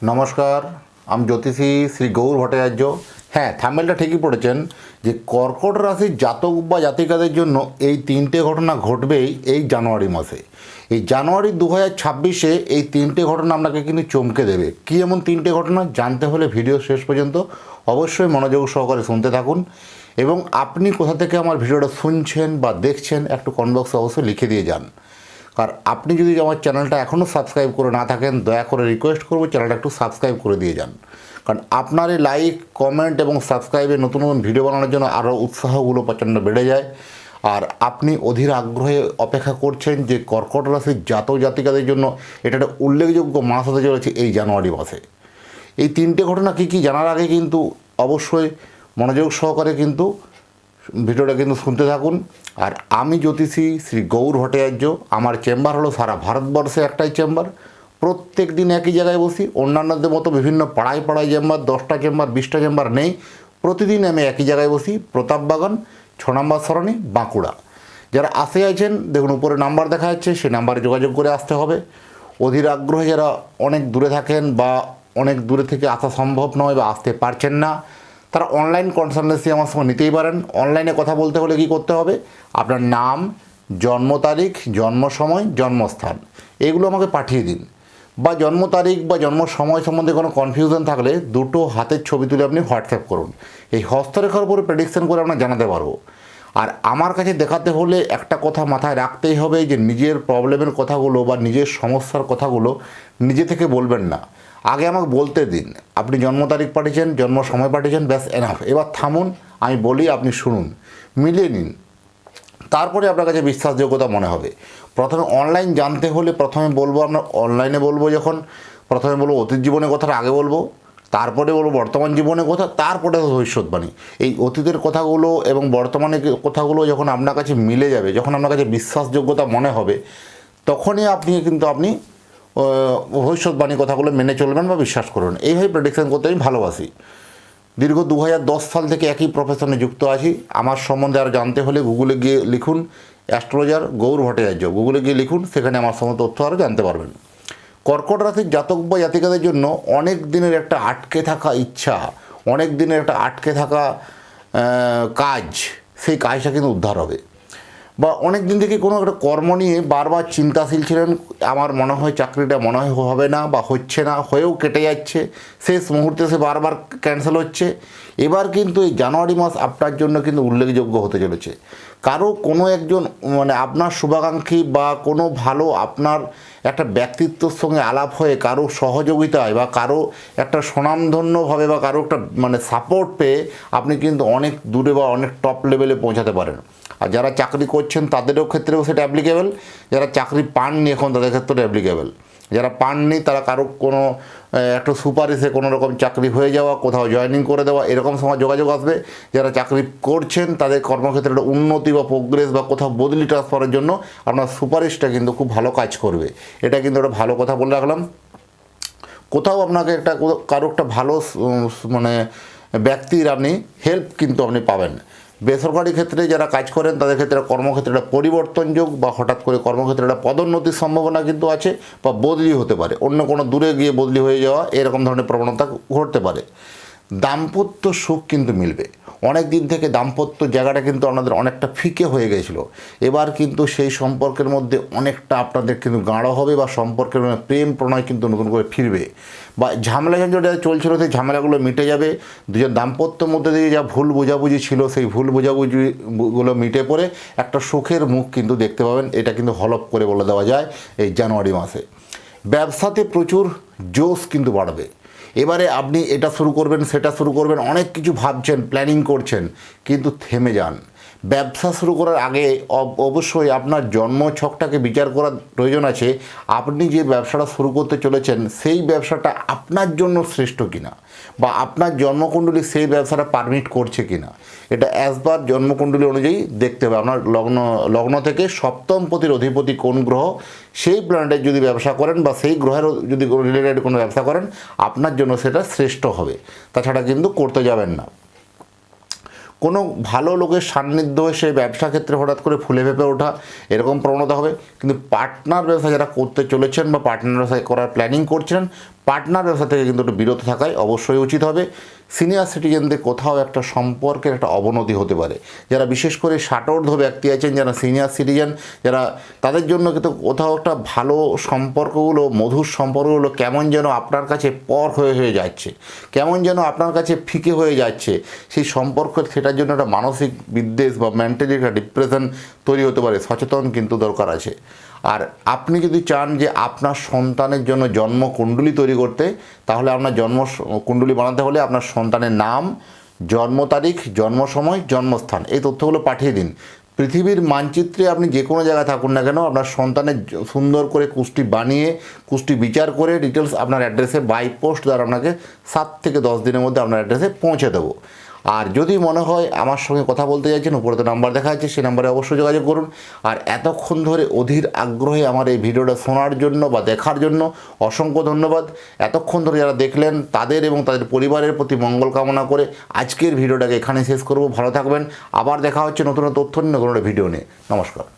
নমস্কার, আমি জ্যোতিষী শ্রী গৌর ভট্টাচার্য। হ্যাঁ, থাম্বনেলটা ঠিকই পড়েছেন যে কর্কট রাশির জাতক বা জাতিকাদের জন্য এই তিনটে ঘটনা ঘটবেই এই জানুয়ারি মাসে। এই জানুয়ারি 2026-এ এই তিনটে ঘটনা আপনাকে কিন্তু চমকে দেবে। কী এমন তিনটে ঘটনা জানতে হলে ভিডিও শেষ পর্যন্ত অবশ্যই মনোযোগ সহকারে শুনতে থাকুন, এবং আপনি কোথা থেকে আমার ভিডিওটা শুনছেন বা দেখছেন একটু কমেন্ট বক্সে অবশ্যই লিখে দিয়ে যান। আর আপনি যদি আমার চ্যানেলটা এখনও সাবস্ক্রাইব করে না থাকেন, দয়া করে রিকোয়েস্ট করব চ্যানেলটা একটু সাবস্ক্রাইব করে দিয়ে যান। কারণ আপনার এই লাইক, কমেন্ট এবং সাবস্ক্রাইবে নতুন নতুন ভিডিও বানানোর জন্য আরও উৎসাহগুলো প্রচণ্ড বেড়ে যায়। আর আপনি অধীর আগ্রহে অপেক্ষা করছেন যে কর্কট রাশির জাতক জাতিকাদের জন্য এটা একটা উল্লেখযোগ্য মাস হতে চলেছে এই জানুয়ারি মাসে। এই তিনটে ঘটনা কী কী জানার আগে কিন্তু অবশ্যই মনোযোগ সহকারে কিন্তু ভিডিওটা কিন্তু শুনতে থাকুন। আর আমি জ্যোতিষী শ্রী গৌর ভট্টাচার্য, আমার চেম্বার হলো সারা ভারতবর্ষে একটাই চেম্বার। প্রত্যেক দিন একই জায়গায় বসি। অন্যান্যদের মতো বিভিন্ন পাড়ায় পাড়ায় চেম্বার, 10টা চেম্বার, 20টা চেম্বার নেই। প্রতিদিন আমি একই জায়গায় বসি, প্রতাপবাগান, 6 নম্বর সরণি, বাঁকুড়া। যারা আসে আছেন দেখুন উপরে নাম্বার দেখা যাচ্ছে, সেই নাম্বারে যোগাযোগ করে আসতে হবে। অধীর আগ্রহে যারা অনেক দূরে থাকেন বা অনেক দূরে থেকে আসা সম্ভব নয় বা আসতে পারছেন না, তারা অনলাইন কনসালটেন্সি আমার সঙ্গে নিতেই পারেন। অনলাইনে কথা বলতে হলে কী করতে হবে, আপনার নাম, জন্ম তারিখ, জন্ম সময়, জন্মস্থান এগুলো আমাকে পাঠিয়ে দিন। বা জন্ম তারিখ বা জন্ম সময় সম্বন্ধে কোনো কনফিউশন থাকলে দুটো হাতের ছবি তুলে আপনি হোয়াটসঅ্যাপ করুন। এই হস্তরেখার উপরে প্রেডিকশন করে আমরা জানাতে পারবো। আর আমার কাছে দেখাতে হলে একটা কথা মাথায় রাখতেই হবে যে নিজের প্রবলেমের কথাগুলো বা নিজের সমস্যার কথাগুলো নিজে থেকে বলবেন না, আগে আমাকে বলতে দিন। আপনি জন্ম তারিখ পাঠিয়েছেন, জন্ম সময় পাঠিয়েছেন, ব্যাস এনাফ। এবার থামুন, আমি বলি আপনি শুনুন, মিলিয়ে নিন, তারপরে আপনার কাছে বিশ্বাসযোগ্যতা মনে হবে। প্রথমে অনলাইন জানতে হলে প্রথমে বলবো আপনার অনলাইনে বলবো, যখন প্রথমে বলবো অতীত জীবনের কথাটা আগে বলবো, তারপরে বলবো বর্তমান জীবনের কথা, তারপরে ভবিষ্যৎবাণী। এই অতীতের কথাগুলো এবং বর্তমানের কথাগুলো যখন আপনার কাছে মিলে যাবে, যখন আপনার কাছে বিশ্বাসযোগ্যতা মনে হবে, তখনই আপনি ভবিষ্যৎবাণী কথাগুলো মেনে চলবেন বা বিশ্বাস করবেন। এইভাবে প্রেডিকশন করতে আমি ভালোবাসি। দীর্ঘ 2010 সাল থেকে একই প্রফেশনে যুক্ত আছি। আমার সম্বন্ধে আর জানতে হলে গুগলে গিয়ে লিখুন অ্যাস্ট্রোলজার গৌর ভট্টাচার্য, গুগলে গিয়ে লিখুন, সেখানে আমার সমস্ত তথ্য আরও জানতে পারবেন। কর্কট রাশির জাতক বা জাতিকাদের জন্য অনেক দিনের একটা আটকে থাকা ইচ্ছা, অনেক দিনের একটা আটকে থাকা কাজ, সেই কাজটা কিন্তু উদ্ধার হবে। বা অনেক দিন থেকে কোনো একটা কর্ম নিয়ে বারবার চিন্তাশীল ছিলেন, আমার মনে হয় চাকরিটা মনে হয় হবে না বা হচ্ছে না, হয়েও কেটে যাচ্ছে, শেষ মুহূর্তে সে বারবার ক্যান্সেল হচ্ছে। এবার কিন্তু এই জানুয়ারি মাস আপনার জন্য কিন্তু উল্লেখযোগ্য হতে চলেছে। কারো কোনো একজন আপনার শুভাকাঙ্ক্ষী বা কোনো ভালো আপনার একটা ব্যক্তিত্বর সঙ্গে আলাপ হয়ে কারো সহযোগিতায় বা কারো একটা স্বনামধন্যভাবে বা কারো একটা সাপোর্ট পেয়ে আপনি কিন্তু অনেক দূরে বা অনেক টপ লেভেলে পৌঁছাতে পারেন। আর যারা চাকরি করছেন তাদেরও ক্ষেত্রেও সেটা অ্যাপ্লিকেবল, যারা চাকরি পাননি এখন তাদের ক্ষেত্রেও অ্যাপ্লিকেবল। যারা পাননি তারা কারো কোনো একটা সুপারিশে কোনো রকম চাকরি হয়ে যাওয়া, কোথাও জয়েনিং করে দেওয়া, এরকম সময় যোগাযোগ আসবে। যারা চাকরি করছেন তাদের কর্মক্ষেত্রে একটা উন্নতি বা প্রোগ্রেস বা কোথাও বদলি ট্রান্সফারের জন্য আপনার সুপারিশটা কিন্তু খুব ভালো কাজ করবে। এটা কিন্তু একটা ভালো কথা বলে রাখলাম। কোথাও আপনাকে কারো একটা ভালো ব্যক্তির আপনি হেল্প কিন্তু আপনি পাবেন। বেসরকারি ক্ষেত্রে যারা কাজ করেন তাদের ক্ষেত্রে কর্মক্ষেত্রে একটা পরিবর্তনযোগ বা হঠাৎ করে কর্মক্ষেত্রে একটা পদোন্নতির সম্ভাবনা কিন্তু আছে, বা বদলি হতে পারে, অন্য কোনো দূরে গিয়ে বদলি হয়ে যাওয়া, এরকম ধরনের প্রবণতা ঘটতে পারে। দাম্পত্য সুখ কিন্তু মিলবে। অনেক দিন থেকে দাম্পত্য জায়গাটা কিন্তু আপনাদের অনেকটা ফিকে হয়ে গেছিলো, এবার কিন্তু সেই সম্পর্কের মধ্যে অনেকটা আপনাদের কিন্তু গাঢ় হবে, বা সম্পর্কের প্রেম প্রণয় কিন্তু নতুন করে ফিরবে। বা ঝামেলা ঝঞ্ঝট চলছিল সেই ঝামেলাগুলো মিটে যাবে। দুজন দাম্পত্যের মধ্যে দিয়ে যা ভুল বোঝাবুঝি ছিল সেই ভুল বোঝাবুঝিগুলো মিটে পড়ে একটা সুখের মুখ কিন্তু দেখতে পাবেন। এটা কিন্তু হলপ করে বলে দেওয়া যায় এই জানুয়ারি মাসে। ব্যবসাতে প্রচুর জোশ কিন্তু বাড়বে। এবারে আপনি এটা শুরু করবেন, সেটা শুরু করবেন, অনেক কিছু ভাবছেন, প্ল্যানিং করছেন, কিন্তু থেমে যান। ব্যবসা শুরু করার আগে অবশ্যই আপনার জন্মছকটাকে বিচার করার প্রয়োজন আছে। আপনি যে ব্যবসাটা শুরু করতে চলেছেন সেই ব্যবসাটা আপনার জন্য শ্রেষ্ঠ কিনা, বা আপনার জন্মকুণ্ডলী সেই ব্যবসাটা পারমিট করছে কিনা, এটা অ্যাজবার জন্মকুণ্ডলী অনুযায়ী দেখতে হবে। আপনার লগ্ন থেকে সপ্তম পতির অধিপতি কোন গ্রহ, সেই প্ল্যানেটের যদি ব্যবসা করেন বা সেই গ্রহের যদি রিলেটেড কোনো ব্যবসা করেন আপনার জন্য সেটা শ্রেষ্ঠ হবে। তাছাড়া কিন্তু করতে যাবেন না। কোনো ভালো লোকের সান্নিধ্য হয়ে সেই ব্যবসা ক্ষেত্রে হঠাৎ করে ফুলে ফেঁপে ওঠা, এরকম প্রবণতা হবে। কিন্তু পার্টনার ব্যবসা যারা করতে চলেছেন বা পার্টনার ব্যবসা করার প্ল্যানিং করছেন, পার্টনার ব্যবসা থেকে কিন্তু একটু বিরত থাকাই অবশ্যই উচিত হবে। সিনিয়র সিটিজেনদের কোথাও একটা সম্পর্কের একটা অবনতি হতে পারে। যারা বিশেষ করে ষাটোর্ধ্ব ব্যক্তি আছেন, যারা সিনিয়র সিটিজেন, যারা তাদের জন্য কিন্তু কোথাও একটা ভালো সম্পর্কগুলো, মধুর সম্পর্কগুলো কেমন যেন আপনার কাছে পর হয়ে যাচ্ছে, কেমন যেন আপনার কাছে ফিকে হয়ে যাচ্ছে। সেই সম্পর্কের সেটার জন্য একটা মানসিক বিদ্বেষ বা মেন্টালি একটা ডিপ্রেশন তৈরি হতে পারে। সচেতন কিন্তু দরকার আছে। আর আপনি যদি চান যে আপনার সন্তানের জন্য জন্মকুণ্ডলী তৈরি করতে, তাহলে আপনার কুণ্ডলী বানাতে হলে আপনার সন্তানের নাম, জন্ম তারিখ, জন্ম সময়, জন্মস্থান এই তথ্যগুলো পাঠিয়ে দিন। পৃথিবীর মানচিত্রে আপনি যে কোনো জায়গায় থাকুন না কেন, আপনার সন্তানের সুন্দর করে কুষ্টি বানিয়ে, কুষ্টি বিচার করে ডিটেলস আপনার অ্যাড্রেসে বাই পোস্ট দ্বারা আপনাকে 7 থেকে 10 দিনের মধ্যে আপনার অ্যাড্রেসে পৌঁছে দেবো। আর যদি মনে হয় আমার সঙ্গে কথা বলতে চাইছেন, উপরে তো নাম্বার দেখা যাচ্ছে, সেই নাম্বারে অবশ্যই যোগাযোগ করুন। আর এতক্ষণ ধরে অধীর আগ্রহে আমার এই ভিডিওটা শোনার জন্য বা দেখার জন্য অসংখ্য ধন্যবাদ। এতক্ষণ ধরে যারা দেখলেন তাদের এবং তাদের পরিবারের প্রতি মঙ্গল কামনা করে আজকের ভিডিওটাকে এখানে শেষ করব। ভালো থাকবেন। আবার দেখা হচ্ছে নতুন তথ্য নিয়ে, নতুন ভিডিও নিয়ে। নমস্কার।